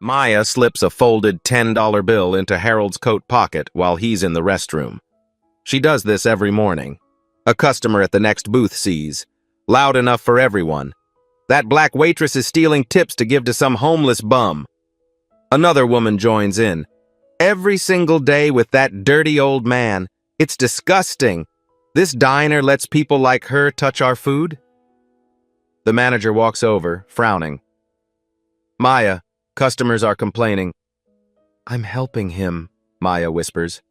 Maya slips a folded $10 bill into Harold's coat pocket while he's in the restroom. She does this every morning. A customer at the next booth sees. Loud enough for everyone. That black waitress is stealing tips to give to some homeless bum. Another woman joins in. Every single day with that dirty old man. It's disgusting. This diner lets people like her touch our food? The manager walks over, frowning. Maya, customers are complaining. I'm helping him, Maya whispers.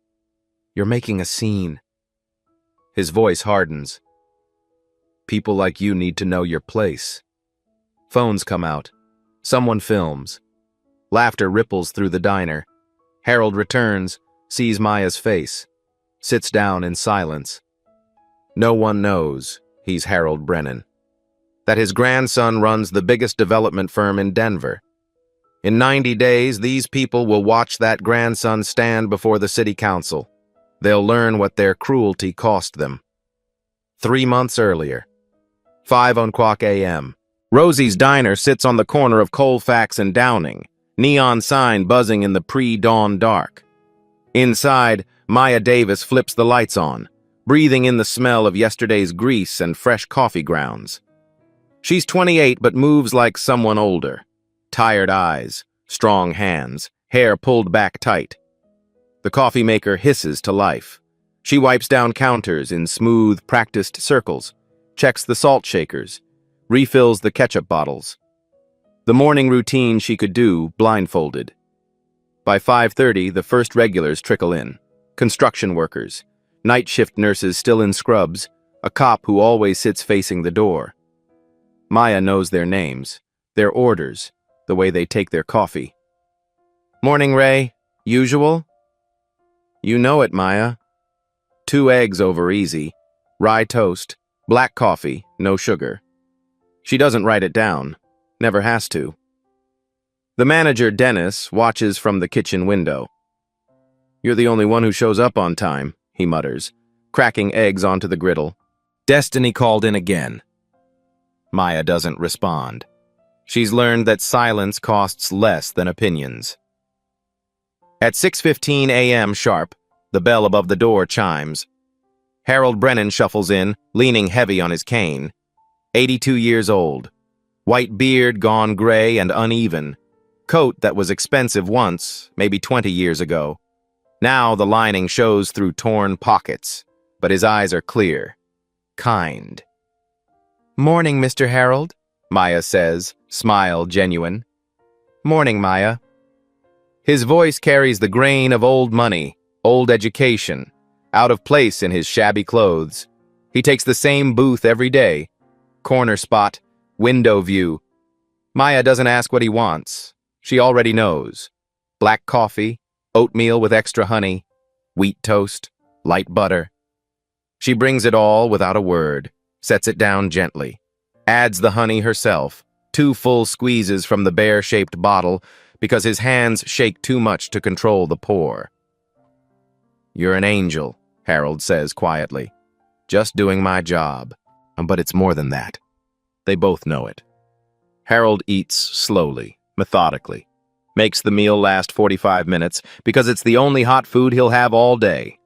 You're making a scene. His voice hardens. People like you need to know your place. Phones come out. Someone films. Laughter ripples through the diner. Harold returns, sees Maya's face, sits down in silence. No one knows he's Harold Brennan. That his grandson runs the biggest development firm in Denver. In 90 days, these people will watch that grandson stand before the city council. They'll learn what their cruelty cost them. 3 months earlier, 5:00 a.m., Rosie's Diner sits on the corner of Colfax and Downing, neon sign buzzing in the pre-dawn dark. Inside, Maya Davis flips the lights on, breathing in the smell of yesterday's grease and fresh coffee grounds. She's 28 but moves like someone older. Tired eyes, strong hands, hair pulled back tight. The coffee maker hisses to life. She wipes down counters in smooth, practiced circles, checks the salt shakers, refills the ketchup bottles. The morning routine she could do blindfolded. By 5:30, the first regulars trickle in. Construction workers, night shift nurses still in scrubs, a cop who always sits facing the door. Maya knows their names, their orders, the way they take their coffee. Morning, Ray. Usual? You know it, Maya. 2 eggs over easy, rye toast, black coffee, no sugar. She doesn't write it down, never has to. The manager, Dennis, watches from the kitchen window. You're the only one who shows up on time, he mutters, cracking eggs onto the griddle. Destiny called in again. Maya doesn't respond. She's learned that silence costs less than opinions. At 6:15 a.m. sharp, the bell above the door chimes. Harold Brennan shuffles in, leaning heavy on his cane. 82 years old. White beard gone gray and uneven. Coat that was expensive once, maybe 20 years ago. Now the lining shows through torn pockets, but his eyes are clear. Kind. Morning, Mr. Harold, Maya says, smile genuine. Morning, Maya. His voice carries the grain of old money, old education, out of place in his shabby clothes. He takes the same booth every day. Corner spot, window view. Maya doesn't ask what he wants. She already knows. Black coffee, oatmeal with extra honey, wheat toast, light butter. She brings it all without a word, sets it down gently, adds the honey herself, 2 full squeezes from the bear-shaped bottle because his hands shake too much to control the pour. You're an angel, Harold says quietly. Just doing my job. But it's more than that. They both know it. Harold eats slowly, methodically. Makes the meal last 45 minutes because it's the only hot food he'll have all day.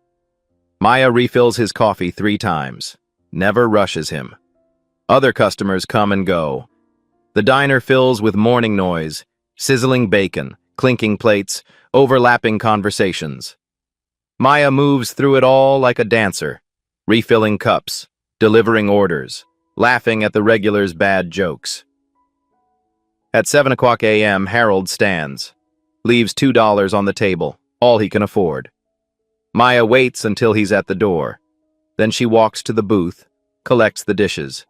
Maya refills his coffee 3 times. Never rushes him. Other customers come and go. The diner fills with morning noise, sizzling bacon, clinking plates, overlapping conversations. Maya moves through it all like a dancer, refilling cups, delivering orders, laughing at the regulars' bad jokes. At 7:00 a.m., Harold stands, leaves $2 on the table, all he can afford. Maya waits until he's at the door. Then she walks to the booth, collects the dishes.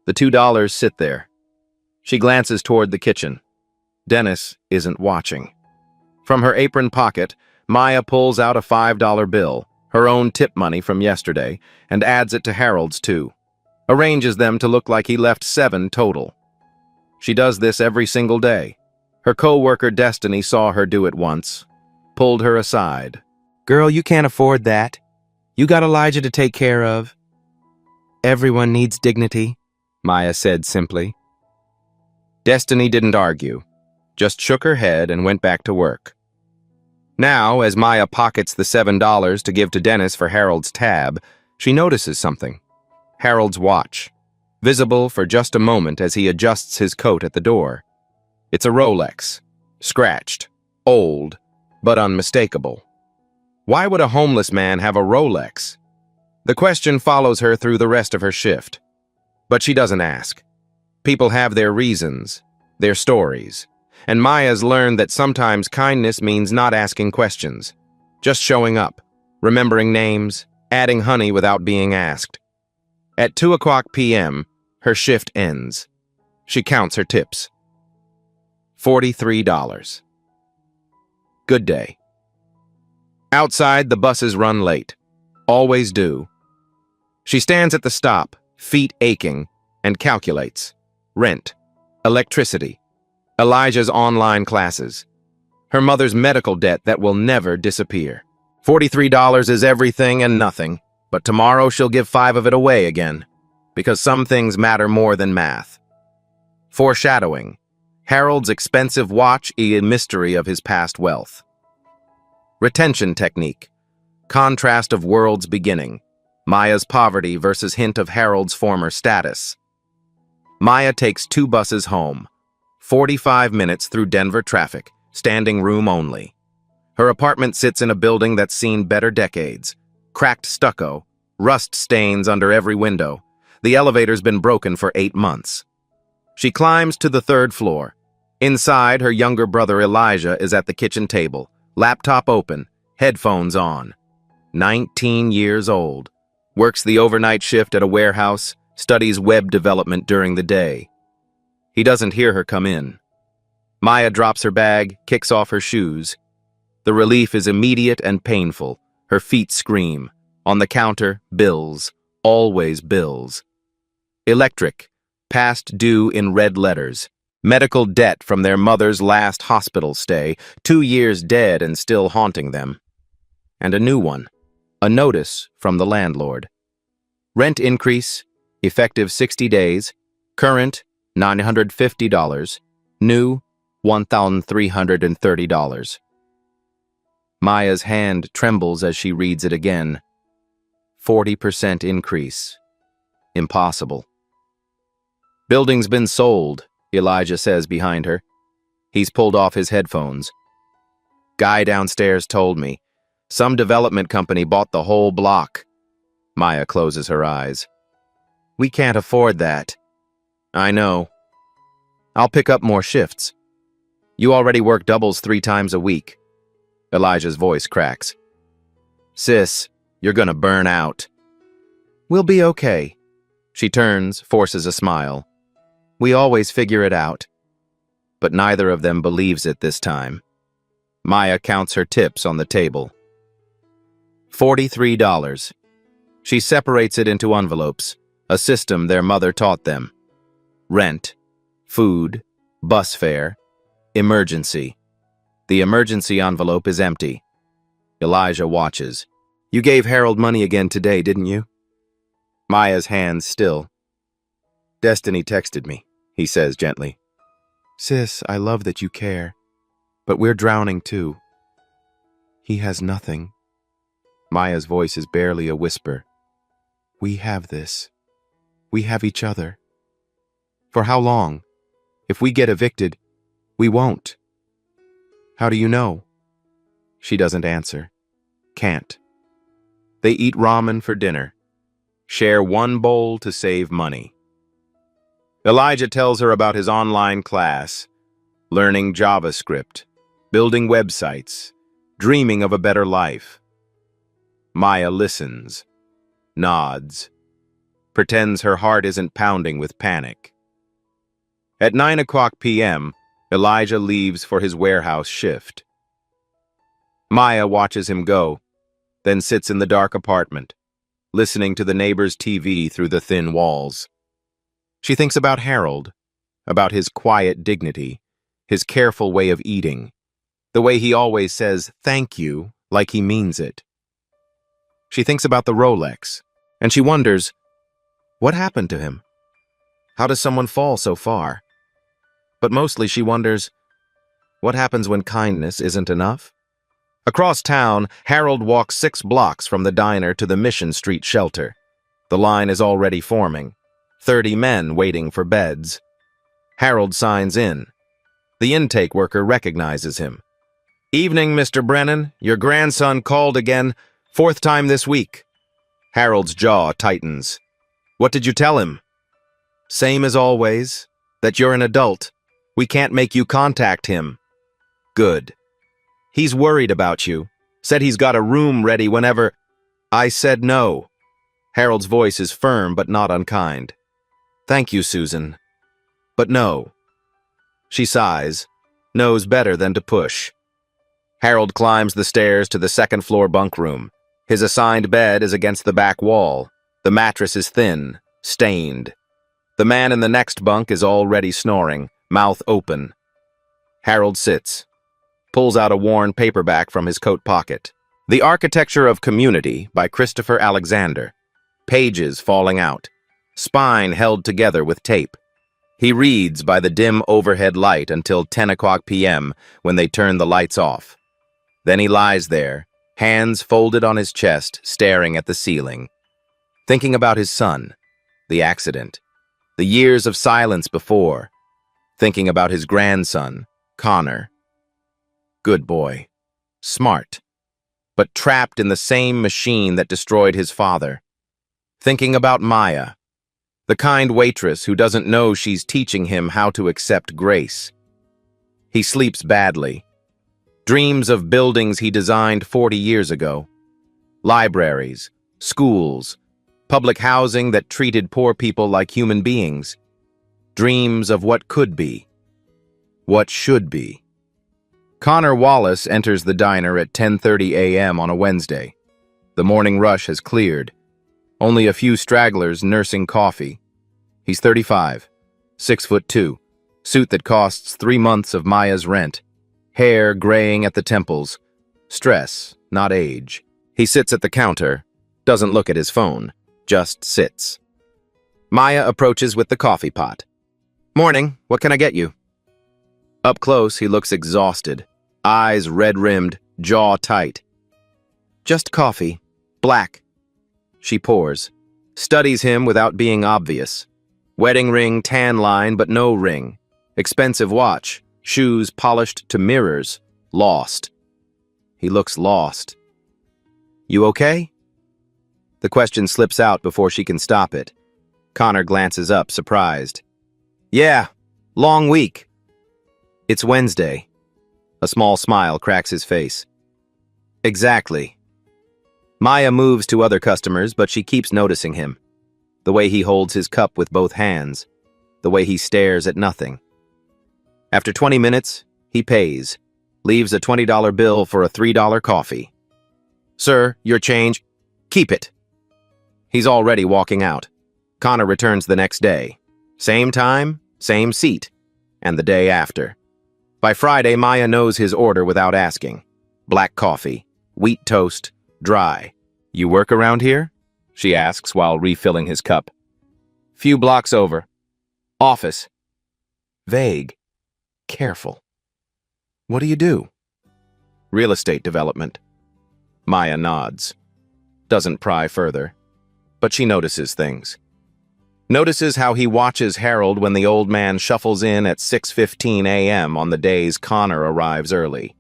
The $2 sit there. She glances toward the kitchen. Dennis isn't watching. From her apron pocket, Maya pulls out a $5 bill, her own tip money from yesterday, and adds it to Harold's too. Arranges them to look like he left 7 total. She does this every single day. Her co-worker Destiny saw her do it once, pulled her aside. Girl, you can't afford that. You got Elijah to take care of. Everyone needs dignity, Maya said simply. Destiny didn't argue. just shook her head and went back to work. Now, as Maya pockets the $7 to give to Dennis for Harold's tab, she notices something. Harold's watch, visible for just a moment as he adjusts his coat at the door. It's a Rolex, scratched, old, but unmistakable. Why would a homeless man have a Rolex? The question follows her through the rest of her shift. But she doesn't ask. People have their reasons, their stories, and Maya's learned that sometimes kindness means not asking questions, just showing up, remembering names, adding honey without being asked. At 2:00 p.m., her shift ends. She counts her tips. $43. Good day. Outside, the buses run late. Always do. She stands at the stop, feet aching, and calculates. Rent, electricity, Elijah's online classes, her mother's medical debt that will never disappear. $43 is everything and nothing, but tomorrow she'll give 5 of it away again, because some things matter more than math. Foreshadowing, Harold's expensive watch a mystery of his past wealth. Retention technique, contrast of world's beginning, Maya's poverty versus hint of Harold's former status. Maya takes 2 buses home, 45 minutes through Denver traffic, standing room only. Her apartment sits in a building that's seen better decades. Cracked stucco, rust stains under every window. The elevator's been broken for 8 months. She climbs to the 3rd floor. Inside, her younger brother Elijah is at the kitchen table, laptop open, headphones on. 19 years old. Works the overnight shift at a warehouse, studies web development during the day. He doesn't hear her come in. Maya drops her bag, kicks off her shoes. The relief is immediate and painful. Her feet scream. On the counter, bills. Always bills. Electric, past due in red letters. Medical debt from their mother's last hospital stay, 2 years dead and still haunting them. And a new one. A notice from the landlord. Rent increase, effective 60 days, current $950, new $1,330. Maya's hand trembles as she reads it again. 40% increase. Impossible. Building's been sold, Elijah says behind her. He's pulled off his headphones. Guy downstairs told me. Some development company bought the whole block. Maya closes her eyes. We can't afford that. I know. I'll pick up more shifts. You already work doubles 3 times a week. Elijah's voice cracks. Sis, you're gonna burn out. We'll be okay. She turns, forces a smile. We always figure it out. But neither of them believes it this time. Maya counts her tips on the table. $43. She separates it into envelopes, a system their mother taught them. Rent, food, bus fare, emergency. The emergency envelope is empty. Elijah watches. You gave Harold money again today, didn't you? Maya's hands still. Destiny texted me, he says gently. Sis, I love that you care, but we're drowning too. He has nothing. Maya's voice is barely a whisper. We have this. We have each other. For how long? If we get evicted, we won't. How do you know? She doesn't answer. Can't. They eat ramen for dinner. Share one bowl to save money. Elijah tells her about his online class, learning JavaScript, building websites, dreaming of a better life. Maya listens, nods, pretends her heart isn't pounding with panic. At 9:00 p.m., Elijah leaves for his warehouse shift. Maya watches him go, then sits in the dark apartment, listening to the neighbor's TV through the thin walls. She thinks about Harold, about his quiet dignity, his careful way of eating, the way he always says thank you like he means it. She thinks about the Rolex, and she wonders, what happened to him? How does someone fall so far? But mostly she wonders, What happens when kindness isn't enough? Across town, Harold walks 6 blocks from the diner to the Mission Street shelter. The line is already forming. 30 men waiting for beds. Harold signs in. The intake worker recognizes him. "Evening, Mr. Brennan. Your grandson called again. 4th time this week." Harold's jaw tightens. "What did you tell him?" "Same as always. That you're an adult. We can't make you contact him." "Good. He's worried about you. Said he's got a room ready whenever—" "I said no." Harold's voice is firm but not unkind. "Thank you, Susan. But no." She sighs, knows better than to push. Harold climbs the stairs to the 2nd-floor bunk room. His assigned bed is against the back wall. The mattress is thin, stained. The man in the next bunk is already snoring, mouth open. Harold sits, pulls out a worn paperback from his coat pocket. The Architecture of Community by Christopher Alexander. Pages falling out. Spine held together with tape. He reads by the dim overhead light until 10 o'clock p.m. when they turn the lights off. Then he lies there, hands folded on his chest, staring at the ceiling. Thinking about his son, the accident, the years of silence before. Thinking about his grandson, Connor. Good boy. Smart. But trapped in the same machine that destroyed his father. Thinking about Maya, the kind waitress who doesn't know she's teaching him how to accept grace. He sleeps badly. Dreams of buildings he designed 40 years ago. Libraries, schools, public housing that treated poor people like human beings. Dreams of what could be. What should be. Connor Wallace enters the diner at 10:30 a.m. on a Wednesday. The morning rush has cleared. Only a few stragglers nursing coffee. He's 35, 6'2", suit that costs 3 months of Maya's rent, hair graying at the temples, stress, not age. He sits at the counter, doesn't look at his phone, just sits. Maya approaches with the coffee pot. "Morning, what can I get you?" Up close, he looks exhausted, eyes red-rimmed, jaw tight. "Just coffee, black." She pours, studies him without being obvious. Wedding ring, tan line, but no ring. Expensive watch, shoes polished to mirrors, lost. He looks lost. "You okay?" The question slips out before she can stop it. Connor glances up, surprised. "Yeah, long week." "It's Wednesday." A small smile cracks his face. "Exactly." Maya moves to other customers, but she keeps noticing him. The way he holds his cup with both hands. The way he stares at nothing. After 20 minutes, he pays. Leaves a $20 bill for a $3 coffee. "Sir, your change." "Keep it." He's already walking out. Connor returns the next day. Same time, same seat. And the day after. By Friday, Maya knows his order without asking. Black coffee, wheat toast, dry. "You work around here?" she asks while refilling his cup. "Few blocks over. Office." Vague. Careful. "What do you do?" "Real estate development." Maya nods. Doesn't pry further. But she notices things. Notices how he watches Harold when the old man shuffles in at 6:15 a.m. on the days Connor arrives early.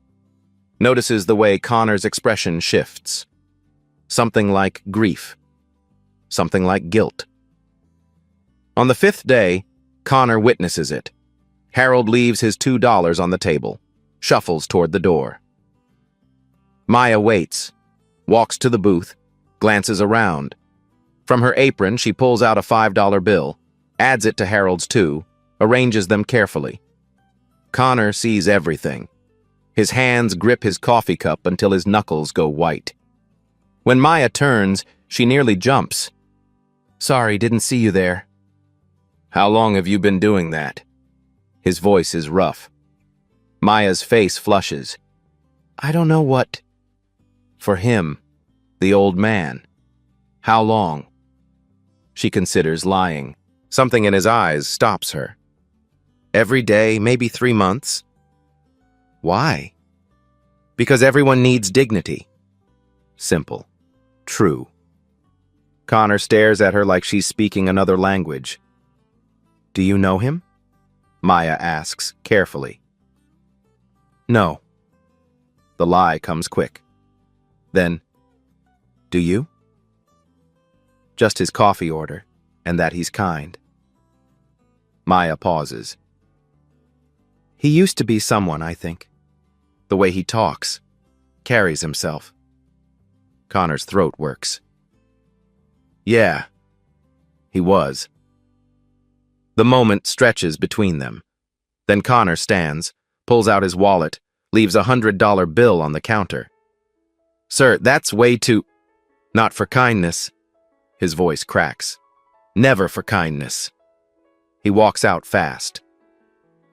Notices the way Connor's expression shifts. Something like grief. Something like guilt. On the 5th day, Connor witnesses it. Harold leaves his $2 on the table, shuffles toward the door. Maya waits, walks to the booth, glances around. From her apron, she pulls out a $5 bill, adds it to Harold's 2, arranges them carefully. Connor sees everything. His hands grip his coffee cup until his knuckles go white. When Maya turns, she nearly jumps. "Sorry, didn't see you there." "How long have you been doing that?" His voice is rough. Maya's face flushes. "I don't know what." For him, the old man. How long? She considers lying. Something in his eyes stops her. Every day, maybe 3 months. Why? Because everyone needs dignity. Simple. True. Connor stares at her like she's speaking another language. Do you know him? Maya asks, carefully. No. The lie comes quick. Then, do you? Just his coffee order, and that he's kind. Maya pauses. He used to be someone, I think. The way he talks, carries himself. Connor's throat works. Yeah, he was. The moment stretches between them. Then Connor stands, pulls out his wallet, leaves a $100 bill on the counter. Sir, that's way too... Not for kindness. His voice cracks. Never for kindness. He walks out fast.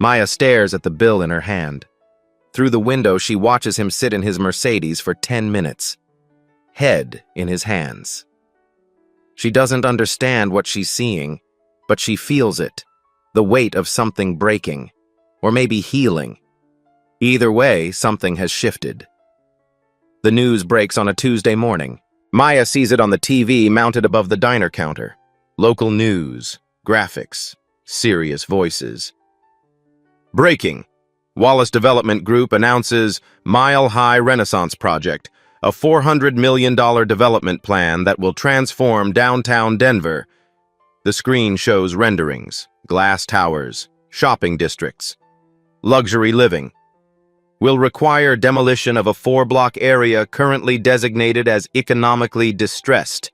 Maya stares at the bill in her hand. Through the window, she watches him sit in his Mercedes for 10 minutes. Head in his hands. She doesn't understand what she's seeing, but she feels it. The weight of something breaking. Or maybe healing. Either way, something has shifted. The news breaks on a Tuesday morning. Maya sees it on the TV mounted above the diner counter. Local news, graphics, serious voices. Breaking. Wallace Development Group announces Mile High Renaissance Project, a $400 million development plan that will transform downtown Denver. The screen shows renderings, glass towers, shopping districts, luxury living. Will require demolition of a 4-block area currently designated as economically distressed.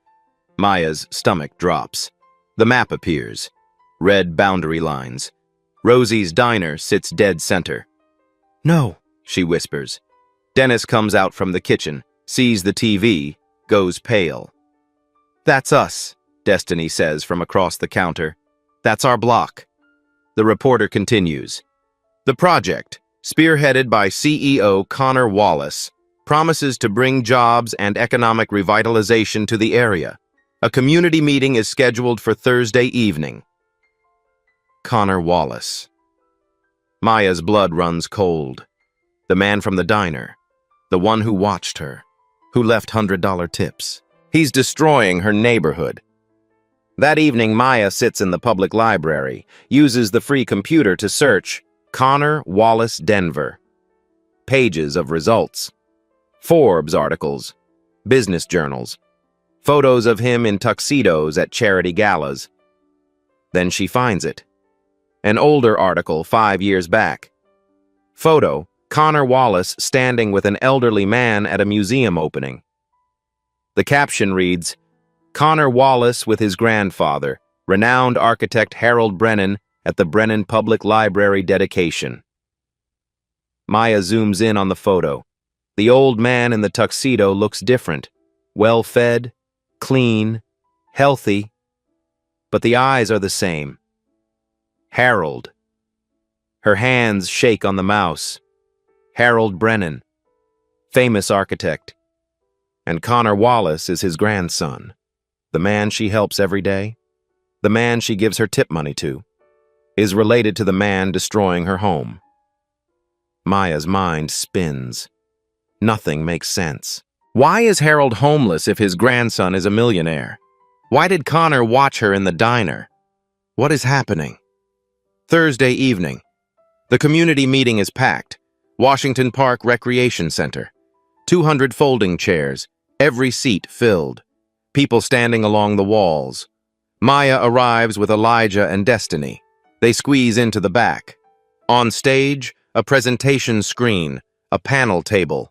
Maya's stomach drops. The map appears. Red boundary lines. Rosie's diner sits dead center. No, she whispers. Dennis comes out from the kitchen, sees the TV, goes pale. That's us, Destiny says from across the counter. That's our block. The reporter continues. The project, spearheaded by CEO Connor Wallace, promises to bring jobs and economic revitalization to the area. A community meeting is scheduled for Thursday evening. Connor Wallace. Maya's blood runs cold. The man from the diner. The one who watched her. Who left $100 tips. He's destroying her neighborhood. That evening, Maya sits in the public library, uses the free computer to search Connor Wallace Denver. Pages of results. Forbes articles. Business journals. Photos of him in tuxedos at charity galas. Then she finds it. An older article 5 years back. Photo, Connor Wallace standing with an elderly man at a museum opening. The caption reads, Connor Wallace with his grandfather, renowned architect Harold Brennan at the Brennan Public Library dedication. Maya zooms in on the photo. The old man in the tuxedo looks different. Well-fed, clean, healthy, but the eyes are the same. Harold. Her hands shake on the mouse. Harold Brennan, famous architect. And Connor Wallace is his grandson, the man she helps every day, the man she gives her tip money to, is related to the man destroying her home. Maya's mind spins. Nothing makes sense. Why is Harold homeless if his grandson is a millionaire? Why did Connor watch her in the diner? What is happening? Thursday evening. The community meeting is packed. Washington Park Recreation Center. 200 folding chairs, every seat filled. People standing along the walls. Maya arrives with Elijah and Destiny. They squeeze into the back. On stage, a presentation screen, a panel table.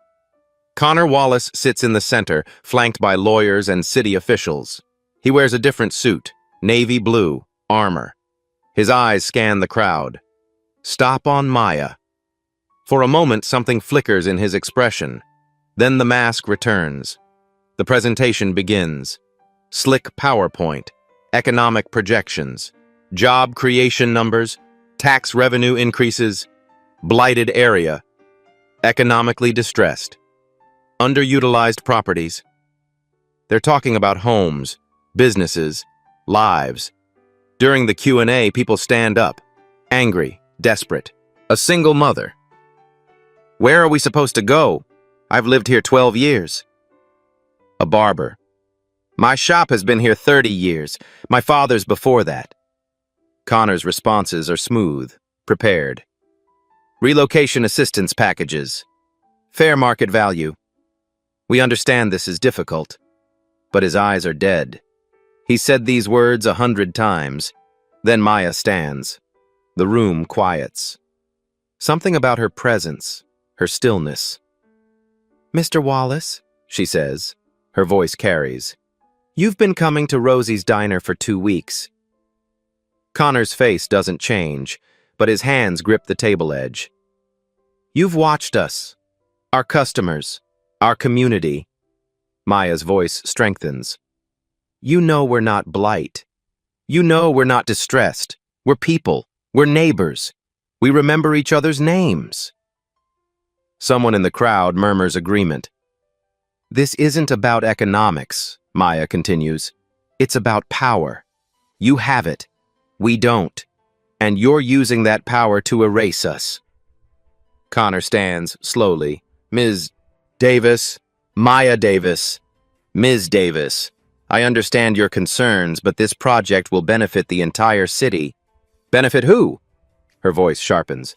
Connor Wallace sits in the center, flanked by lawyers and city officials. He wears a different suit, navy blue, armor. His eyes scan the crowd. Stop on Maya. For a moment, something flickers in his expression. Then the mask returns. The presentation begins. Slick PowerPoint, economic projections, job creation numbers, tax revenue increases, blighted area, economically distressed, underutilized properties. They're talking about homes, businesses, lives. During the Q&A, people stand up, angry, desperate. A single mother. Where are we supposed to go? I've lived here 12 years. A barber. My shop has been here 30 years. My father's before that. Connor's responses are smooth, prepared. Relocation assistance packages. Fair market value. We understand this is difficult, but his eyes are dead. He said these words 100 times. Then Maya stands. The room quiets. Something about her presence, her stillness. Mr. Wallace, she says. Her voice carries. You've been coming to Rosie's diner for 2 weeks. Connor's face doesn't change, but his hands grip the table edge. You've watched us, our customers, our community. Maya's voice strengthens. You know we're not blight. You know we're not distressed. We're people. We're neighbors. We remember each other's names. Someone in the crowd murmurs agreement. This isn't about economics, Maya continues. It's about power. You have it. We don't. And you're using that power to erase us. Connor stands slowly. Ms. Davis, Maya Davis, Ms. Davis, I understand your concerns, but this project will benefit the entire city. Benefit who? Her voice sharpens.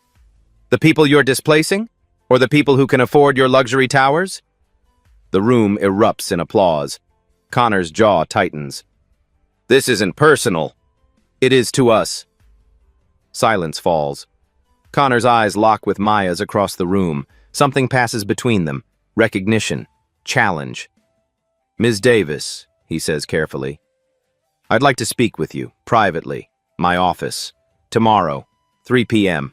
The people you're displacing? Or the people who can afford your luxury towers? The room erupts in applause. Connor's jaw tightens. This isn't personal. It is to us. Silence falls. Connor's eyes lock with Maya's across the room. Something passes between them. Recognition. Challenge. Ms. Davis, he says carefully. I'd like to speak with you, privately. My office. Tomorrow, 3 p.m.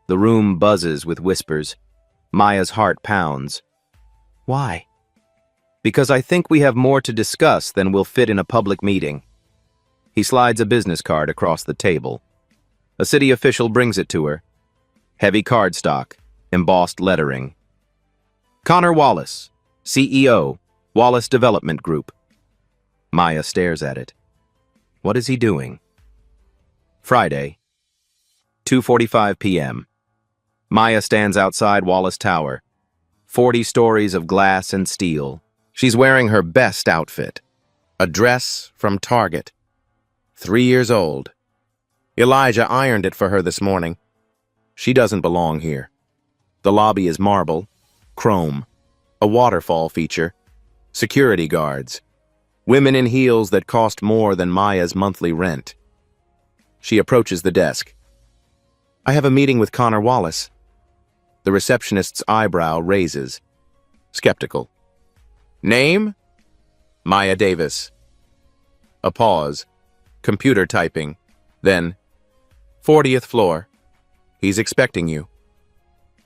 The room buzzes with whispers. Maya's heart pounds. Why? Because I think we have more to discuss than will fit in a public meeting. He slides a business card across the table. A city official brings it to her. Heavy cardstock, embossed lettering. Connor Wallace, CEO, Wallace Development Group. Maya stares at it. What is he doing? Friday, 2:45 p.m. Maya stands outside Wallace Tower. 40 stories of glass and steel. She's wearing her best outfit. A dress from Target. 3 years old. Elijah ironed it for her this morning. She doesn't belong here. The lobby is marble, chrome, a waterfall feature, security guards, women in heels that cost more than Maya's monthly rent. She approaches the desk. I have a meeting with Connor Wallace. The receptionist's eyebrow raises. Skeptical. Name? Maya Davis. A pause. Computer typing. Then, 40th floor. He's expecting you.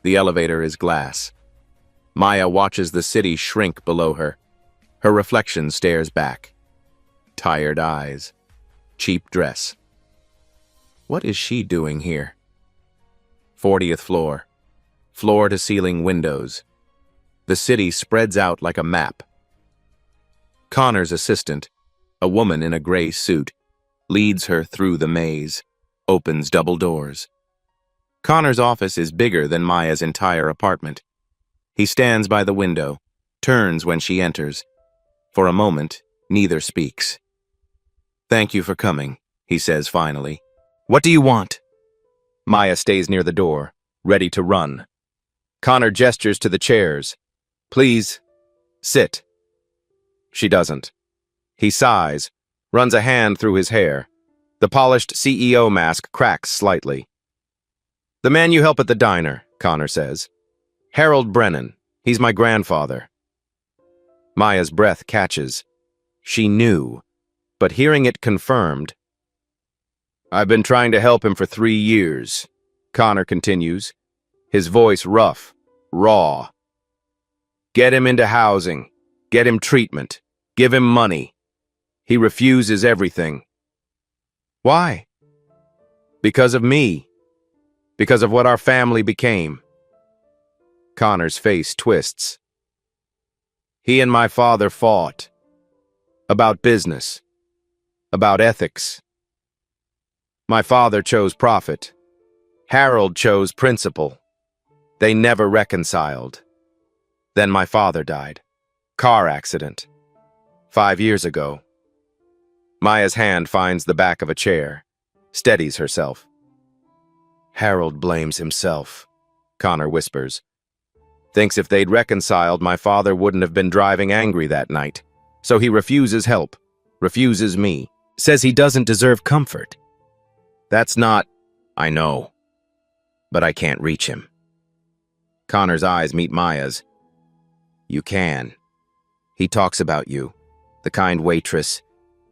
The elevator is glass. Maya watches the city shrink below her. Her reflection stares back. Tired eyes. Cheap dress. What is she doing here? 40th floor. Floor-to-ceiling windows. The city spreads out like a map. Connor's assistant, a woman in a gray suit, leads her through the maze, opens double doors. Connor's office is bigger than Maya's entire apartment. He stands by the window, turns when she enters. For a moment, neither speaks. Thank you for coming, he says finally. What do you want? Maya stays near the door, ready to run. Connor gestures to the chairs. Please, sit. She doesn't. He sighs, runs a hand through his hair. The polished CEO mask cracks slightly. The man you help at the diner, Connor says. Harold Brennan. He's my grandfather. Maya's breath catches. She knew, but hearing it confirmed. I've been trying to help him for 3 years, Connor continues, his voice rough, raw. Get him into housing, get him treatment, give him money. He refuses everything. Why? Because of me. Because of what our family became. Connor's face twists. He and my father fought. About business. About ethics. My father chose profit. Harold chose principle. They never reconciled. Then my father died. Car accident. 5 years ago. Maya's hand finds the back of a chair, steadies herself. Harold blames himself, Connor whispers. Thinks if they'd reconciled, my father wouldn't have been driving angry that night. So he refuses help, refuses me, says he doesn't deserve comfort. That's not, I know, but I can't reach him. Connor's eyes meet Maya's. You can. He talks about you, the kind waitress.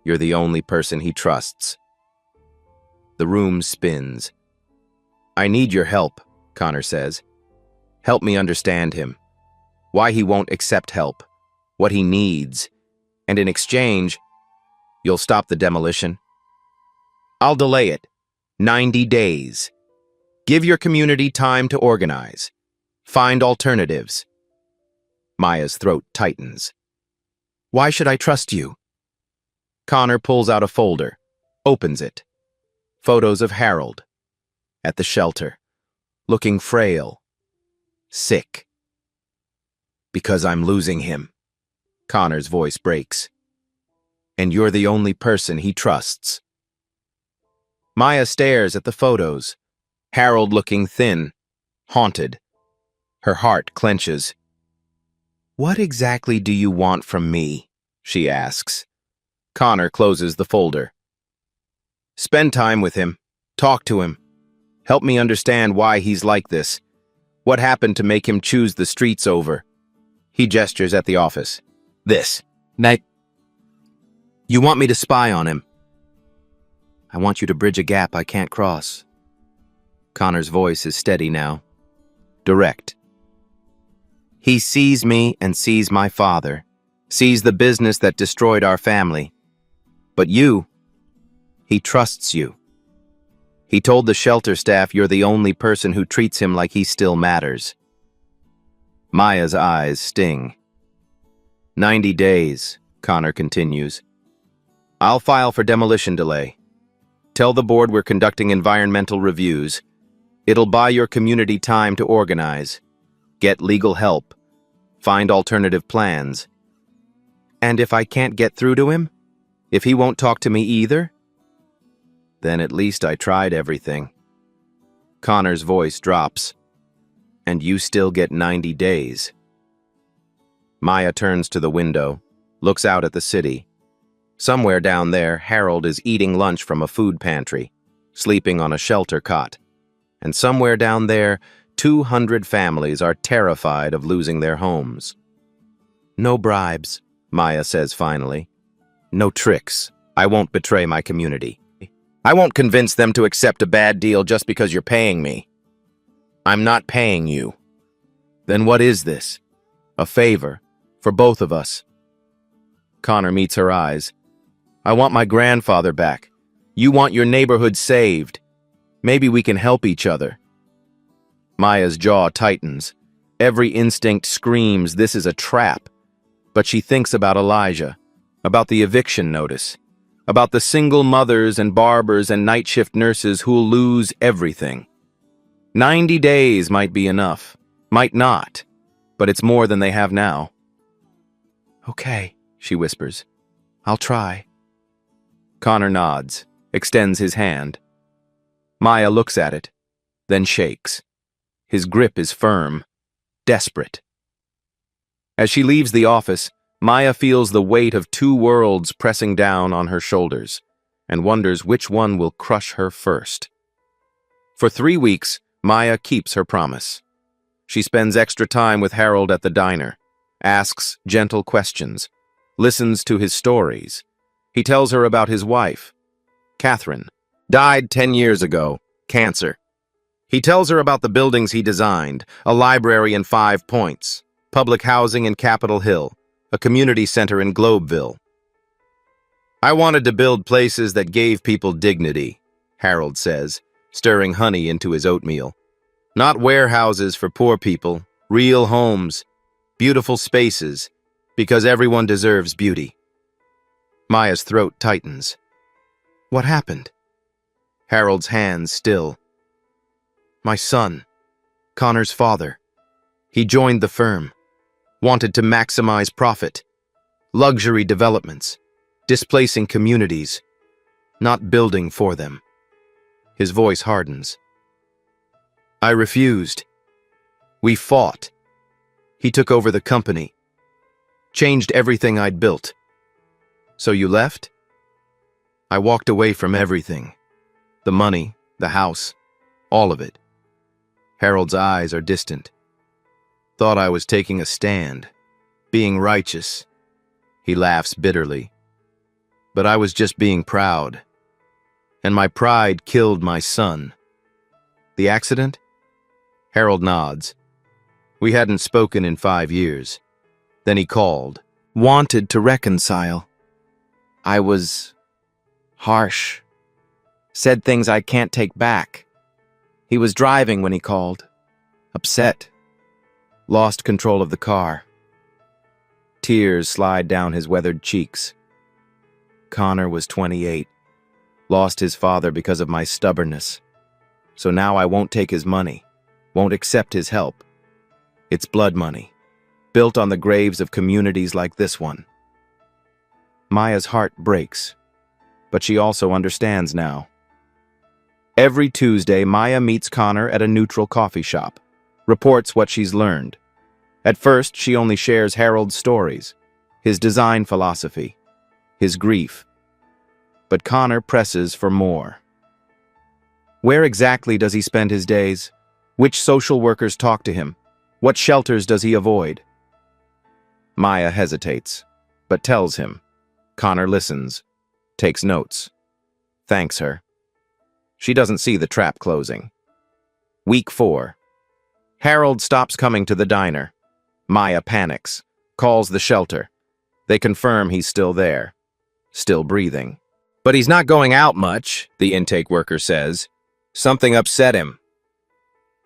You're the only person he trusts. The room spins. I need your help, Connor says. Help me understand him. Why he won't accept help. What he needs. And in exchange, you'll stop the demolition. I'll delay it. 90 days. Give your community time to organize. Find alternatives. Maya's throat tightens. Why should I trust you? Connor pulls out a folder, opens it. Photos of Harold. At the shelter. Looking frail. Sick. Because I'm losing him. Connor's voice breaks. And you're the only person he trusts. Maya stares at the photos. Harold looking thin, haunted. Her heart clenches. What exactly do you want from me? She asks. Connor closes the folder. Spend time with him. Talk to him. Help me understand why he's like this. What happened to make him choose the streets over? He gestures at the office. This. Night. You want me to spy on him? I want you to bridge a gap I can't cross. Connor's voice is steady now. Direct. He sees me and sees my father. Sees the business that destroyed our family. But you, he trusts you. He told the shelter staff you're the only person who treats him like he still matters. Maya's eyes sting. 90 days, Connor continues. I'll file for demolition delay. Tell the board we're conducting environmental reviews. It'll buy your community time to organize. Get legal help. Find alternative plans. And if I can't get through to him? If he won't talk to me either? Then at least I tried everything. Connor's voice drops. And you still get 90 days. Maya turns to the window, looks out at the city. Somewhere down there, Harold is eating lunch from a food pantry, sleeping on a shelter cot. And somewhere down there, 200 families are terrified of losing their homes. No bribes, Maya says finally. No tricks. I won't betray my community. I won't convince them to accept a bad deal just because you're paying me. I'm not paying you. Then what is this? A favor, for both of us. Connor meets her eyes. I want my grandfather back. You want your neighborhood saved. Maybe we can help each other. Maya's jaw tightens. Every instinct screams this is a trap. But she thinks about Elijah, about the eviction notice, about the single mothers and barbers and night shift nurses who'll lose everything. 90 days might be enough, might not, but it's more than they have now. Okay, she whispers. I'll try. Connor nods, extends his hand. Maya looks at it, then shakes. His grip is firm, desperate. As she leaves the office, Maya feels the weight of two worlds pressing down on her shoulders and wonders which one will crush her first. For 3 weeks, Maya keeps her promise. She spends extra time with Harold at the diner, asks gentle questions, listens to his stories. He tells her about his wife, Catherine, died 10 years ago, cancer. He tells her about the buildings he designed, a library in 5 Points, public housing in Capitol Hill, a community center in Globeville. I wanted to build places that gave people dignity, Harold says, stirring honey into his oatmeal. Not warehouses for poor people, real homes, beautiful spaces, because everyone deserves beauty. Maya's throat tightens. What happened? Harold's hands still. My son. Connor's father. He joined the firm, wanted to maximize profit, luxury developments, displacing communities, not building for them. His voice hardens. I refused. We fought. He took over the company, changed everything I'd built. So you left? I walked away from everything. The money, the house, all of it. Harold's eyes are distant. Thought I was taking a stand, being righteous. He laughs bitterly. But I was just being proud. And my pride killed my son. The accident? Harold nods. We hadn't spoken in 5 years. Then he called, wanted to reconcile. I was harsh. Said things I can't take back. He was driving when he called. Upset. Lost control of the car. Tears slide down his weathered cheeks. Connor was 28. Lost his father because of my stubbornness. So now I won't take his money. Won't accept his help. It's blood money, built on the graves of communities like this one. Maya's heart breaks, but she also understands now. Every Tuesday, Maya meets Connor at a neutral coffee shop, reports what she's learned. At first, she only shares Harold's stories, his design philosophy, his grief. But Connor presses for more. Where exactly does he spend his days? Which social workers talk to him? What shelters does he avoid? Maya hesitates, but tells him. Connor listens, takes notes, thanks her. She doesn't see the trap closing. Week 4. Harold stops coming to the diner. Maya panics, calls the shelter. They confirm he's still there, still breathing. But he's not going out much, the intake worker says. Something upset him.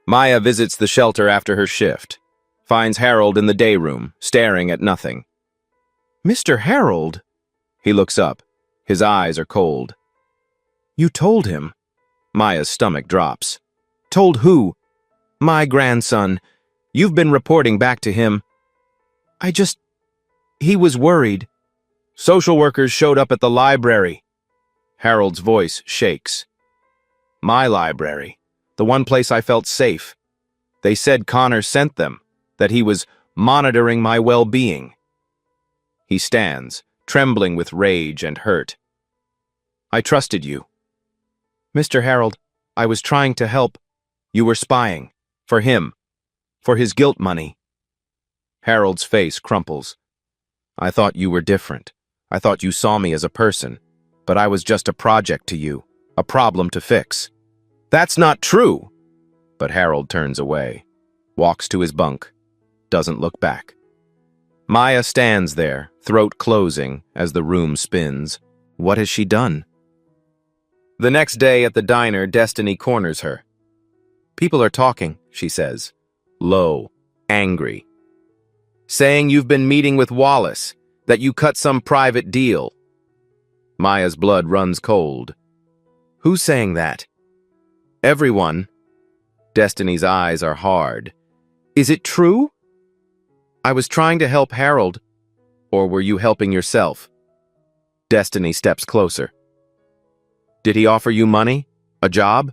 Maya visits the shelter after her shift, finds Harold in the day room, staring at nothing. Mr. Harold? He looks up. His eyes are cold. You told him? Maya's stomach drops. Told who? My grandson. You've been reporting back to him. He was worried. Social workers showed up at the library. Harold's voice shakes. My library. The one place I felt safe. They said Connor sent them, that he was monitoring my well-being. He stands, trembling with rage and hurt. I trusted you. Mr. Harold, I was trying to help. You were spying. For him. For his guilt money. Harold's face crumples. I thought you were different. I thought you saw me as a person. But I was just a project to you, a problem to fix. That's not true! But Harold turns away, walks to his bunk, doesn't look back. Maya stands there, throat closing, as the room spins. What has she done? The next day at the diner, Destiny corners her. People are talking, she says, low, angry. Saying you've been meeting with Wallace, that you cut some private deal. Maya's blood runs cold. Who's saying that? Everyone. Destiny's eyes are hard. Is it true? I was trying to help Harold. Or were you helping yourself? Destiny steps closer. Did he offer you money? A job?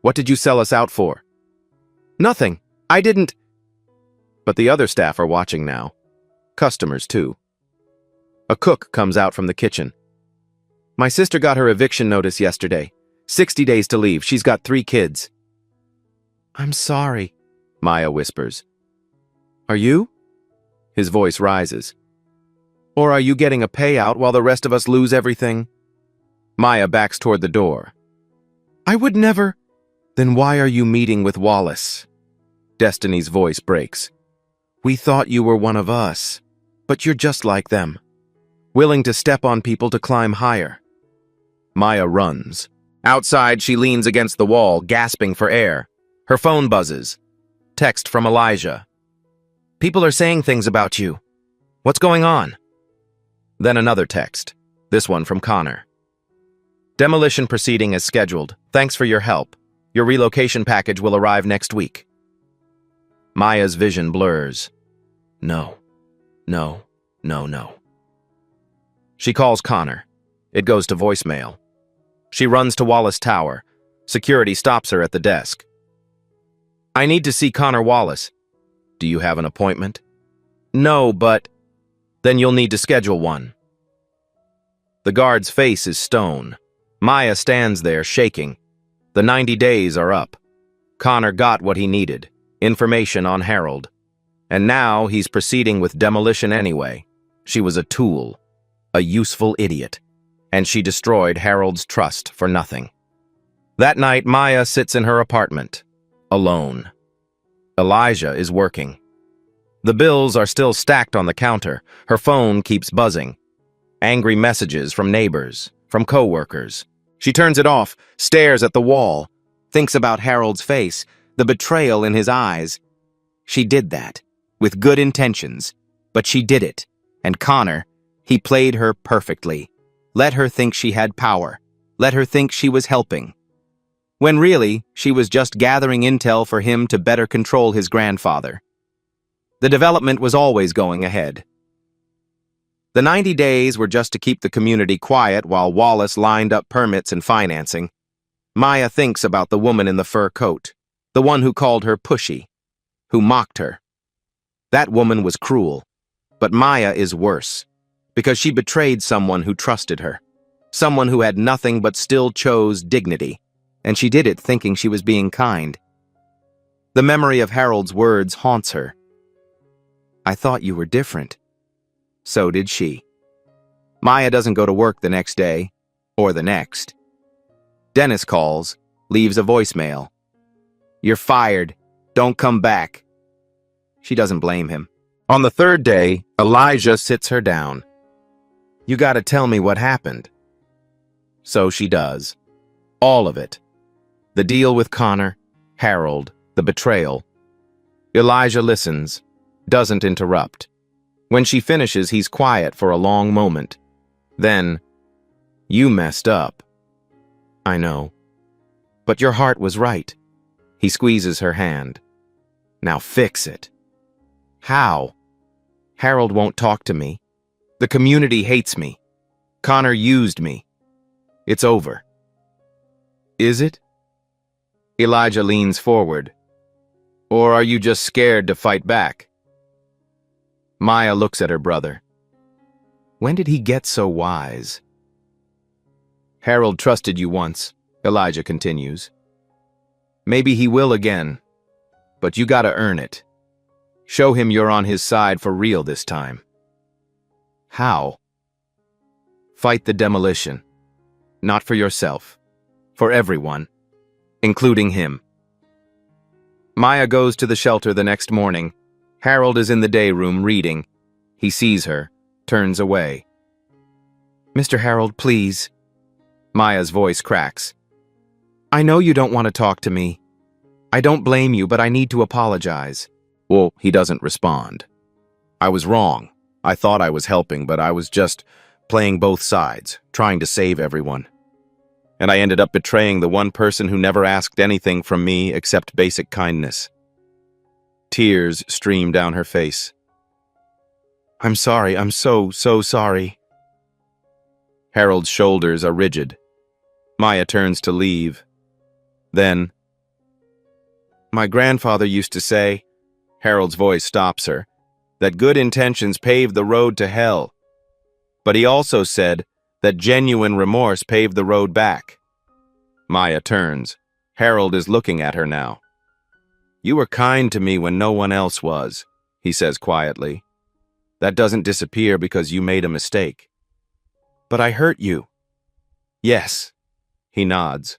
What did you sell us out for? Nothing. I didn't. But the other staff are watching now. Customers, too. A cook comes out from the kitchen. My sister got her eviction notice yesterday. 60 days to leave. She's got 3 kids. I'm sorry, Maya whispers. Are you? His voice rises. Or are you getting a payout while the rest of us lose everything? Maya backs toward the door. I would never. Then why are you meeting with Wallace? Destiny's voice breaks. We thought you were one of us, but you're just like them. Willing to step on people to climb higher. Maya runs. Outside, she leans against the wall, gasping for air. Her phone buzzes. Text from Elijah. People are saying things about you. What's going on? Then another text. This one from Connor. Demolition proceeding as scheduled. Thanks for your help. Your relocation package will arrive next week. Maya's vision blurs. No, no, no, no. She calls Connor. It goes to voicemail. She runs to Wallace Tower. Security stops her at the desk. I need to see Connor Wallace. Do you have an appointment? No, but... Then you'll need to schedule one. The guard's face is stone. Maya stands there, shaking. The 90 days are up. Connor got what he needed, information on Harold. And now he's proceeding with demolition anyway. She was a tool, a useful idiot, and she destroyed Harold's trust for nothing. That night, Maya sits in her apartment, alone. Elijah is working. The bills are still stacked on the counter. Her phone keeps buzzing. Angry messages from neighbors, from coworkers. She turns it off, stares at the wall, thinks about Harold's face, the betrayal in his eyes. She did that, with good intentions, but she did it. And Connor, he played her perfectly. Let her think she had power. Let her think she was helping. When really, she was just gathering intel for him to better control his grandfather. The development was always going ahead. The 90 days were just to keep the community quiet while Wallace lined up permits and financing. Maya thinks about the woman in the fur coat, the one who called her pushy, who mocked her. That woman was cruel, but Maya is worse, because she betrayed someone who trusted her, someone who had nothing but still chose dignity, and she did it thinking she was being kind. The memory of Harold's words haunts her. I thought you were different. So did she. Maya doesn't go to work the next day, or the next. Dennis calls, leaves a voicemail. You're fired. Don't come back. She doesn't blame him. On the third day, Elijah sits her down. You gotta tell me what happened. So she does. All of it. The deal with Connor, Harold, the betrayal. Elijah listens, doesn't interrupt. When she finishes, he's quiet for a long moment. Then, you messed up. I know. But your heart was right. He squeezes her hand. Now fix it. How? Harold won't talk to me. The community hates me. Connor used me. It's over. Is it? Elijah leans forward. Or are you just scared to fight back? Maya looks at her brother. When did he get so wise? Harold trusted you once, Elijah continues. Maybe he will again, but you gotta earn it. Show him you're on his side for real this time. How? Fight the demolition. Not for yourself. For everyone. Including him. Maya goes to the shelter the next morning. Harold is in the day room reading. He sees her, turns away. Mr. Harold, please. Maya's voice cracks. I know you don't want to talk to me. I don't blame you, but I need to apologize. Well, he doesn't respond. I was wrong. I thought I was helping, but I was just playing both sides, trying to save everyone. And I ended up betraying the one person who never asked anything from me except basic kindness. Tears stream down her face. I'm sorry, I'm so sorry. Harold's shoulders are rigid. Maya turns to leave. Then, my grandfather used to say, Harold's voice stops her, that good intentions pave the road to hell. But he also said that genuine remorse paved the road back. Maya turns. Harold is looking at her now. You were kind to me when no one else was, he says quietly. That doesn't disappear because you made a mistake. But I hurt you. Yes, he nods.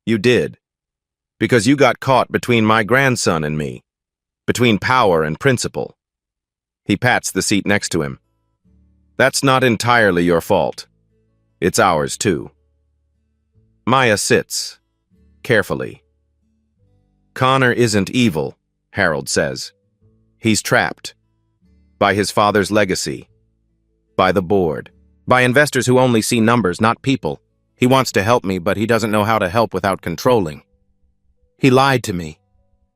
You did. Because you got caught between my grandson and me. Between power and principle. He pats the seat next to him. That's not entirely your fault. It's ours too. Maya sits, carefully. Connor isn't evil, Harold says. He's trapped. By his father's legacy. By the board. By investors who only see numbers, not people. He wants to help me, but he doesn't know how to help without controlling. He lied to me.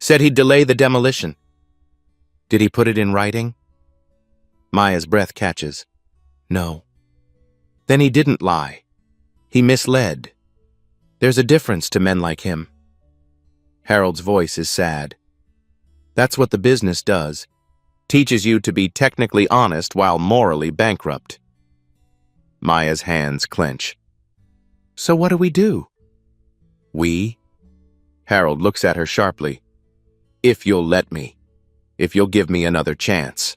Said he'd delay the demolition. Did he put it in writing? Maya's breath catches. No. Then he didn't lie. He misled. There's a difference to men like him. Harold's voice is sad. That's what the business does. Teaches you to be technically honest while morally bankrupt. Maya's hands clench. So what do we do? We? Harold looks at her sharply. If you'll let me. If you'll give me another chance.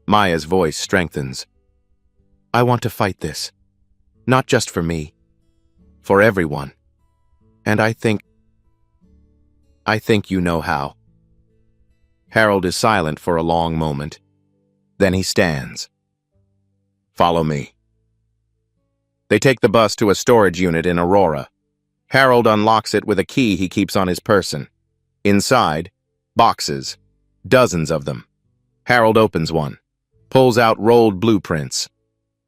Maya's voice strengthens. I want to fight this. Not just for me. For everyone. And I think you know how. Harold is silent for a long moment. Then he stands. Follow me. They take the bus to a storage unit in Aurora. Harold unlocks it with a key he keeps on his person. Inside, boxes. Dozens of them. Harold opens one. Pulls out rolled blueprints.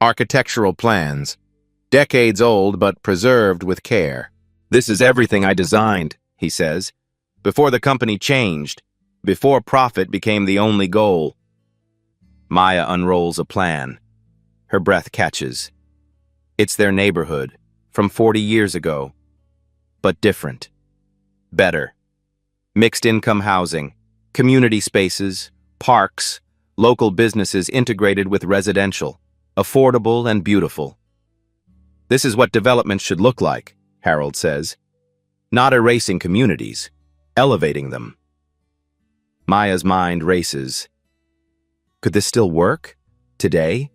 Architectural plans. Decades old but preserved with care. This is everything I designed, he says. Before the company changed. Before profit became the only goal. Maya unrolls a plan. Her breath catches. It's their neighborhood, from 40 years ago. But different. Better. Mixed-income housing, community spaces, parks, local businesses integrated with residential, affordable and beautiful. This is what development should look like, Harold says. Not erasing communities, elevating them. Maya's mind races. Could this still work? Today?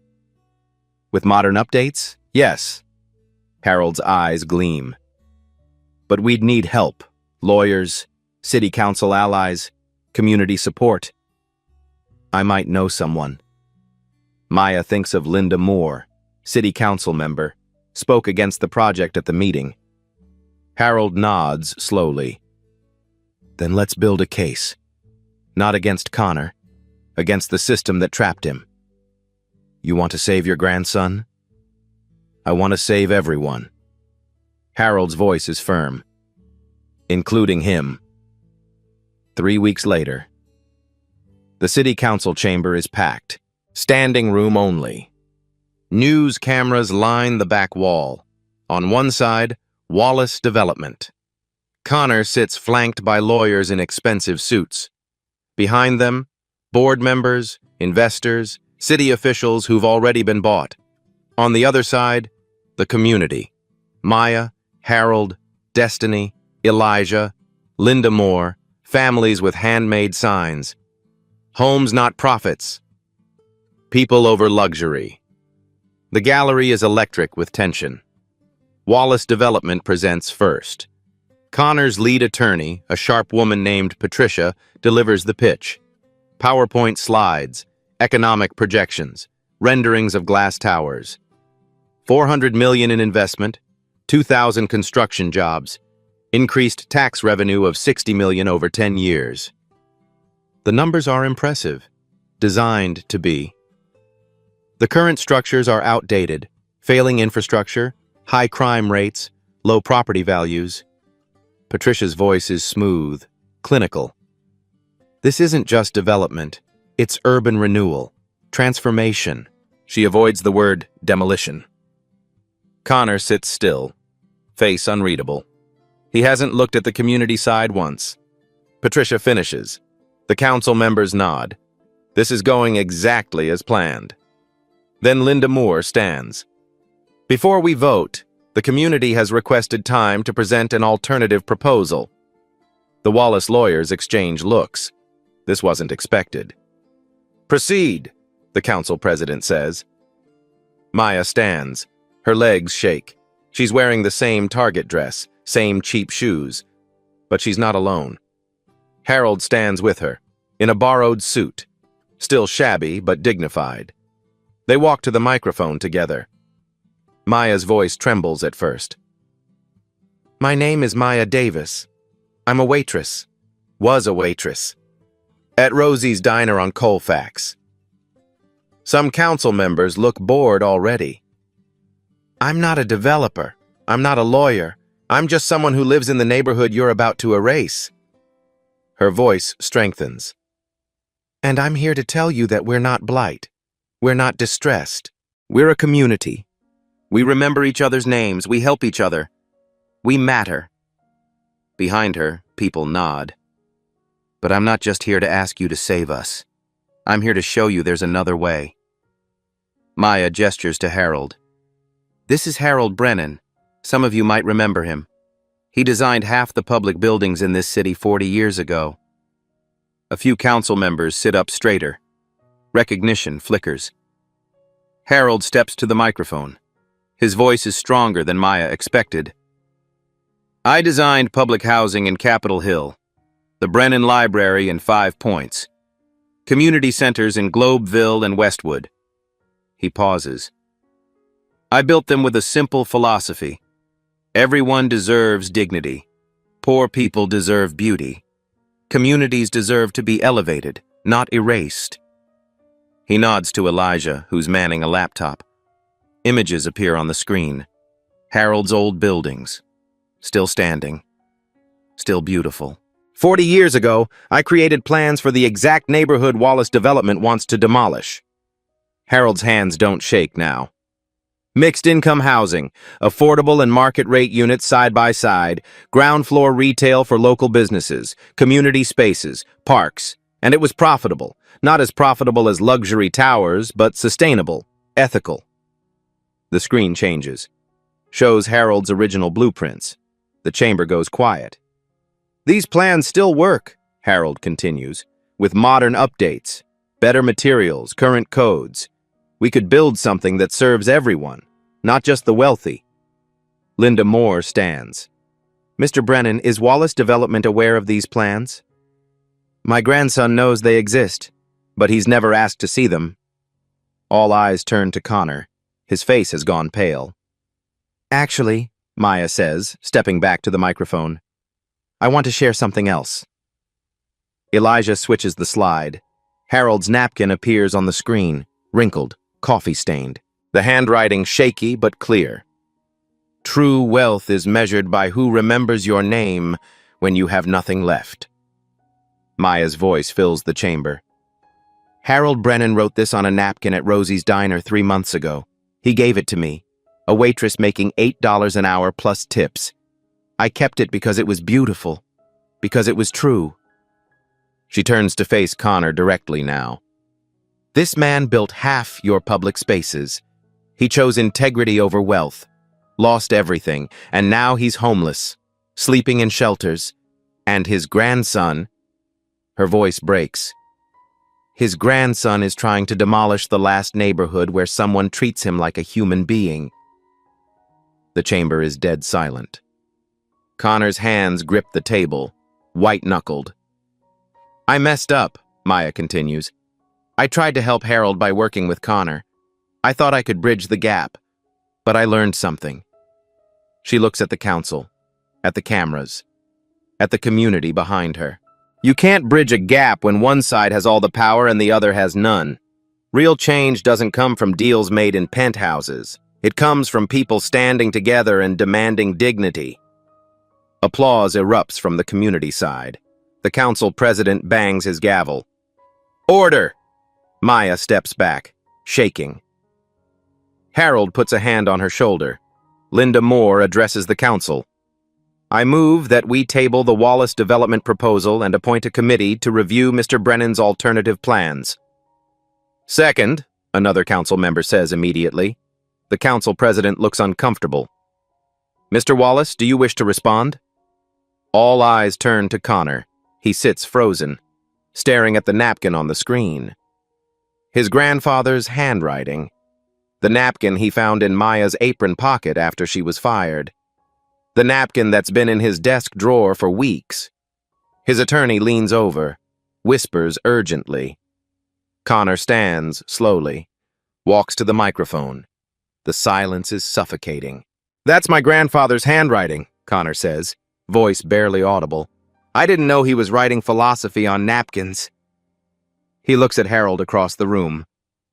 With modern updates? Yes. Harold's eyes gleam. But we'd need help. Lawyers, city council allies, community support. I might know someone. Maya thinks of Linda Moore, city council member, spoke against the project at the meeting. Harold nods slowly. Then let's build a case. Not against Connor, against the system that trapped him. You want to save your grandson? I want to save everyone. Harold's voice is firm. Including him. 3 weeks later. The city council chamber is packed. Standing room only. News cameras line the back wall. On one side, Wallace Development. Connor sits flanked by lawyers in expensive suits. Behind them, board members, investors, city officials who've already been bought. On the other side, the community. Maya, Harold, Destiny, Elijah, Linda Moore, families with handmade signs. Homes not profits. People over luxury. The gallery is electric with tension. Wallace Development presents first. Connor's lead attorney, a sharp woman named Patricia, delivers the pitch. PowerPoint slides, economic projections, renderings of glass towers. $400 million in investment, 2,000 construction jobs, increased tax revenue of $60 million over 10 years. The numbers are impressive, designed to be. The current structures are outdated, failing infrastructure, high crime rates, low property values. Patricia's voice is smooth, clinical. This isn't just development, it's urban renewal, transformation. She avoids the word demolition. Connor sits still, face unreadable. He hasn't looked at the community side once. Patricia finishes. The council members nod. This is going exactly as planned. Then Linda Moore stands. Before we vote, the community has requested time to present an alternative proposal. The Wallace lawyers exchange looks. This wasn't expected. Proceed, the council president says. Maya stands. Her legs shake. She's wearing the same Target dress, same cheap shoes. But she's not alone. Harold stands with her, in a borrowed suit, still shabby but dignified. They walk to the microphone together. Maya's voice trembles at first. My name is Maya Davis. I'm a waitress. Was a waitress. At Rosie's Diner on Colfax. Some council members look bored already. I'm not a developer. I'm not a lawyer. I'm just someone who lives in the neighborhood you're about to erase. Her voice strengthens. And I'm here to tell you that we're not blight. We're not distressed. We're a community. We remember each other's names. We help each other. We matter. Behind her, people nod. But I'm not just here to ask you to save us. I'm here to show you there's another way. Maya gestures to Harold. This is Harold Brennan. Some of you might remember him. He designed half the public buildings in this city 40 years ago. A few council members sit up straighter. Recognition flickers. Harold steps to the microphone. His voice is stronger than Maya expected. I designed public housing in Capitol Hill, the Brennan Library in 5 Points, community centers in Globeville and Westwood. He pauses. I built them with a simple philosophy. Everyone deserves dignity. Poor people deserve beauty. Communities deserve to be elevated, not erased. He nods to Elijah, who's manning a laptop. Images appear on the screen. Harold's old buildings. Still standing. Still beautiful. 40 years ago, I created plans for the exact neighborhood Wallace Development wants to demolish. Harold's hands don't shake now. Mixed-income housing, affordable and market-rate units side by side, ground-floor retail for local businesses, community spaces, parks. And it was profitable. Not as profitable as luxury towers, but sustainable, ethical. The screen changes. Shows Harold's original blueprints. The chamber goes quiet. These plans still work, Harold continues, with modern updates, better materials, current codes. We could build something that serves everyone, not just the wealthy. Linda Moore stands. Mr. Brennan, is Wallace Development aware of these plans? My grandson knows they exist, but he's never asked to see them. All eyes turn to Connor. His face has gone pale. Actually, Maya says, stepping back to the microphone, I want to share something else. Elijah switches the slide. Harold's napkin appears on the screen, wrinkled, coffee-stained. The handwriting shaky but clear. True wealth is measured by who remembers your name when you have nothing left. Maya's voice fills the chamber. Harold Brennan wrote this on a napkin at Rosie's Diner 3 months ago. He gave it to me, a waitress making $8 an hour plus tips. I kept it because it was beautiful, because it was true. She turns to face Connor directly now. This man built half your public spaces. He chose integrity over wealth, lost everything, and now he's homeless, sleeping in shelters. And his grandson, her voice breaks. His grandson is trying to demolish the last neighborhood where someone treats him like a human being. The chamber is dead silent. Connor's hands grip the table, white-knuckled. I messed up, Maya continues. I tried to help Harold by working with Connor. I thought I could bridge the gap, but I learned something. She looks at the council, at the cameras, at the community behind her. You can't bridge a gap when one side has all the power and the other has none. Real change doesn't come from deals made in penthouses. It comes from people standing together and demanding dignity. Applause erupts from the community side. The council president bangs his gavel. Order! Maya steps back, shaking. Harold puts a hand on her shoulder. Linda Moore addresses the council. I move that we table the Wallace Development proposal and appoint a committee to review Mr. Brennan's alternative plans. Second, another council member says immediately. The council president looks uncomfortable. Mr. Wallace, do you wish to respond? All eyes turn to Connor. He sits frozen, staring at the napkin on the screen. His grandfather's handwriting. The napkin he found in Maya's apron pocket after she was fired. The napkin that's been in his desk drawer for weeks. His attorney leans over, whispers urgently. Connor stands slowly, walks to the microphone. The silence is suffocating. That's my grandfather's handwriting, Connor says, voice barely audible. I didn't know he was writing philosophy on napkins. He looks at Harold across the room,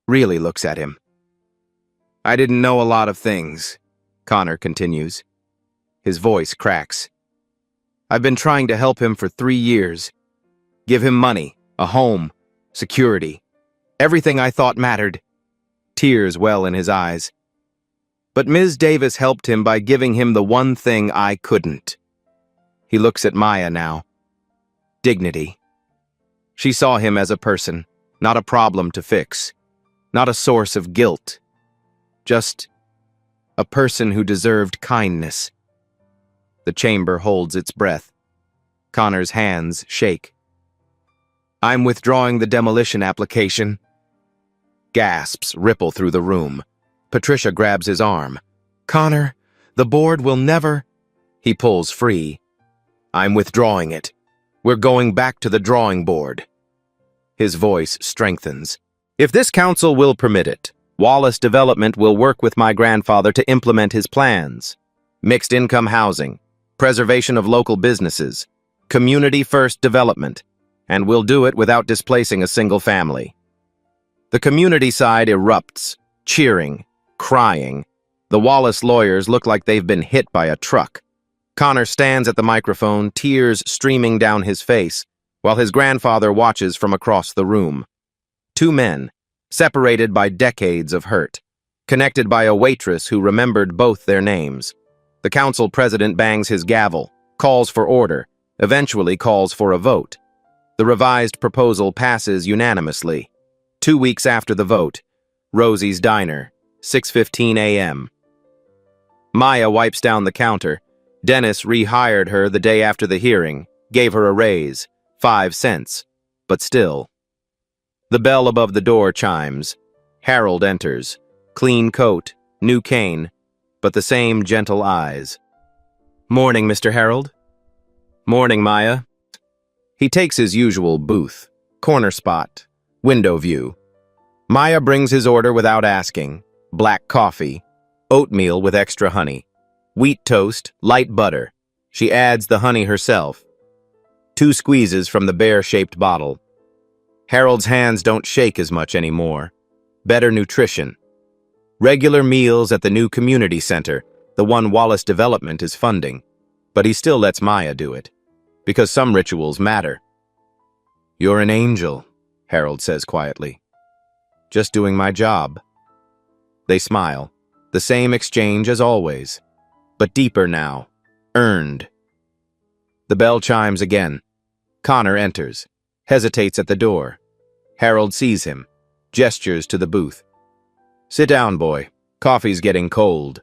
really looks at him. I didn't know a lot of things, Connor continues. His voice cracks. I've been trying to help him for 3 years. Give him money, a home, security. Everything I thought mattered. Tears well in his eyes. But Ms. Davis helped him by giving him the one thing I couldn't. He looks at Maya now. Dignity. She saw him as a person, not a problem to fix, not a source of guilt. Just a person who deserved kindness. The chamber holds its breath. Connor's hands shake. I'm withdrawing the demolition application. Gasps ripple through the room. Patricia grabs his arm. Connor, the board will never... He pulls free. I'm withdrawing it. We're going back to the drawing board. His voice strengthens. If this council will permit it, Wallace Development will work with my grandfather to implement his plans. Mixed income housing, preservation of local businesses, community-first development, and we'll do it without displacing a single family. The community side erupts, cheering, crying. The Wallace lawyers look like they've been hit by a truck. Connor stands at the microphone, tears streaming down his face, while his grandfather watches from across the room. Two men, separated by decades of hurt, connected by a waitress who remembered both their names. The council president bangs his gavel, calls for order, eventually calls for a vote. The revised proposal passes unanimously. 2 weeks after the vote, Rosie's Diner, 6:15 a.m. Maya wipes down the counter. Dennis rehired her the day after the hearing, gave her a raise, 5 cents, but still. The bell above the door chimes. Harold enters. Clean coat, new cane, but the same gentle eyes. Morning, Mr. Harold. Morning, Maya. He takes his usual booth, corner spot, window view. Maya brings his order without asking. Black coffee, oatmeal with extra honey, wheat toast, light butter. She adds the honey herself. 2 squeezes from the bear-shaped bottle. Harold's hands don't shake as much anymore. Better nutrition. Regular meals at the new community center, the one Wallace Development is funding. But he still lets Maya do it, because some rituals matter. You're an angel, Harold says quietly. Just doing my job. They smile. The same exchange as always, but deeper now. Earned. The bell chimes again. Connor enters, hesitates at the door. Harold sees him, gestures to the booth. Sit down, boy. Coffee's getting cold.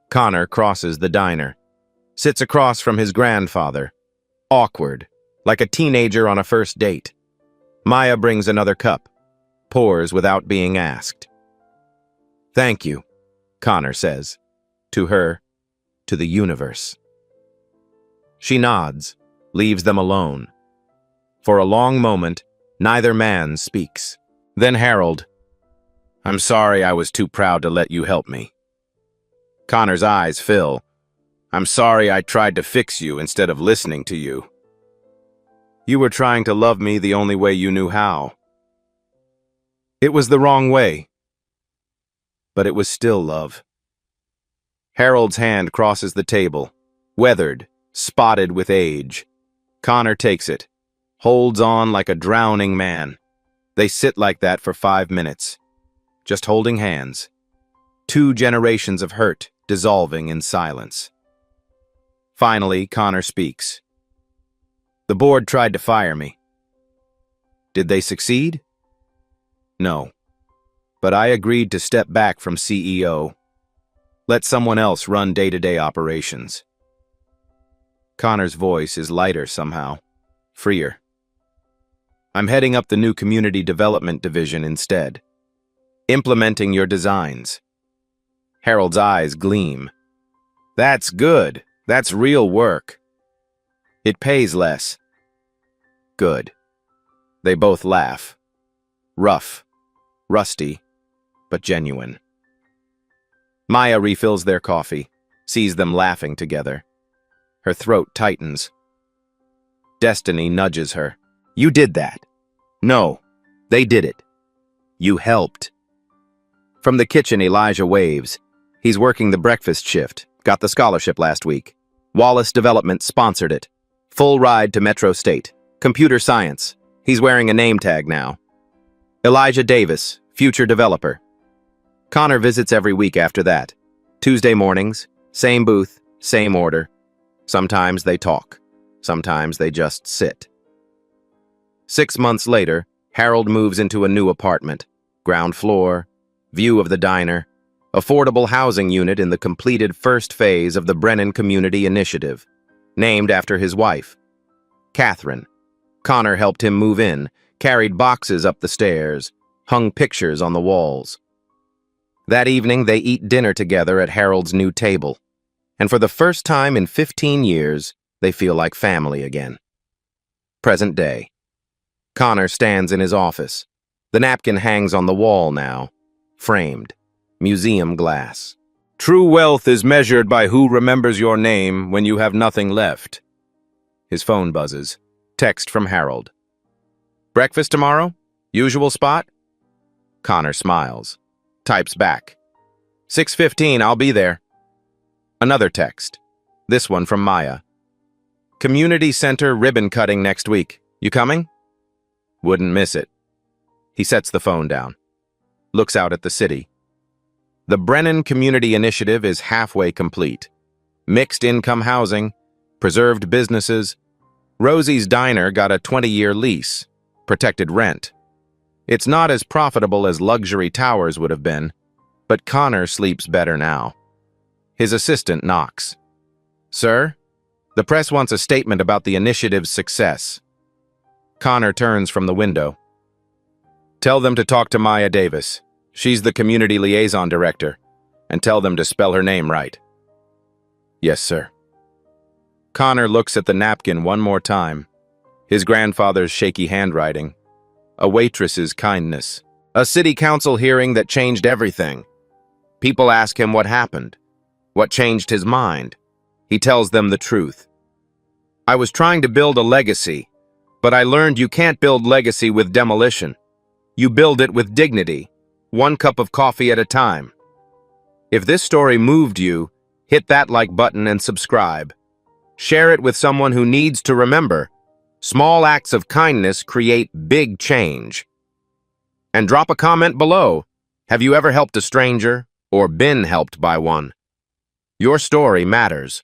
Connor crosses the diner, sits across from his grandfather, awkward, like a teenager on a first date. Maya brings another cup, pours without being asked. Thank you, Connor says, to her, to the universe. She nods, leaves them alone. For a long moment, neither man speaks. Then Harold, I'm sorry I was too proud to let you help me. Connor's eyes fill. I'm sorry I tried to fix you instead of listening to you. You were trying to love me the only way you knew how. It was the wrong way. But it was still love. Harold's hand crosses the table, weathered, spotted with age. Connor takes it, holds on like a drowning man. They sit like that for 5 minutes, just holding hands. 2 generations of hurt dissolving in silence. Finally, Connor speaks. The board tried to fire me. Did they succeed? No. But I agreed to step back from CEO. Let someone else run day-to-day operations. Connor's voice is lighter somehow, freer. I'm heading up the new community development division instead, implementing your designs. Harold's eyes gleam. That's good. That's real work. It pays less. Good. They both laugh. Rough, rusty, but genuine. Maya refills their coffee, sees them laughing together. Her throat tightens. Destiny nudges her. You did that. No, they did it. You helped. From the kitchen, Elijah waves. He's working the breakfast shift. Got the scholarship last week. Wallace Development sponsored it. Full ride to Metro State. Computer science. He's wearing a name tag now. Elijah Davis, future developer. Connor visits every week after that. Tuesday mornings, same booth, same order. Sometimes they talk. Sometimes they just sit. 6 months later, Harold moves into a new apartment. Ground floor, view of the diner, affordable housing unit in the completed first phase of the Brennan Community Initiative, named after his wife, Catherine. Connor helped him move in, carried boxes up the stairs, hung pictures on the walls. That evening, they eat dinner together at Harold's new table. And for the first time in 15 years, they feel like family again. Present day. Connor stands in his office. The napkin hangs on the wall now, framed, museum glass. True wealth is measured by who remembers your name when you have nothing left. His phone buzzes. Text from Harold. Breakfast tomorrow? Usual spot? Connor smiles. Types back. 6:15, I'll be there. Another text. This one from Maya. Community center ribbon cutting next week. You coming? Wouldn't miss it. He sets the phone down. Looks out at the city. The Brennan Community Initiative is halfway complete. Mixed income housing, preserved businesses. Rosie's Diner got a 20-year lease, protected rent. It's not as profitable as luxury towers would have been, but Connor sleeps better now. His assistant knocks. Sir, the press wants a statement about the initiative's success. Connor turns from the window. Tell them to talk to Maya Davis. She's the community liaison director, and tell them to spell her name right. Yes, sir. Connor looks at the napkin one more time. His grandfather's shaky handwriting. A waitress's kindness. A city council hearing that changed everything. People ask him what happened. What changed his mind? He tells them the truth. I was trying to build a legacy, but I learned you can't build legacy with demolition. You build it with dignity, one cup of coffee at a time. If this story moved you, hit that like button and subscribe. Share it with someone who needs to remember. Small acts of kindness create big change. And drop a comment below. Have you ever helped a stranger or been helped by one? Your story matters.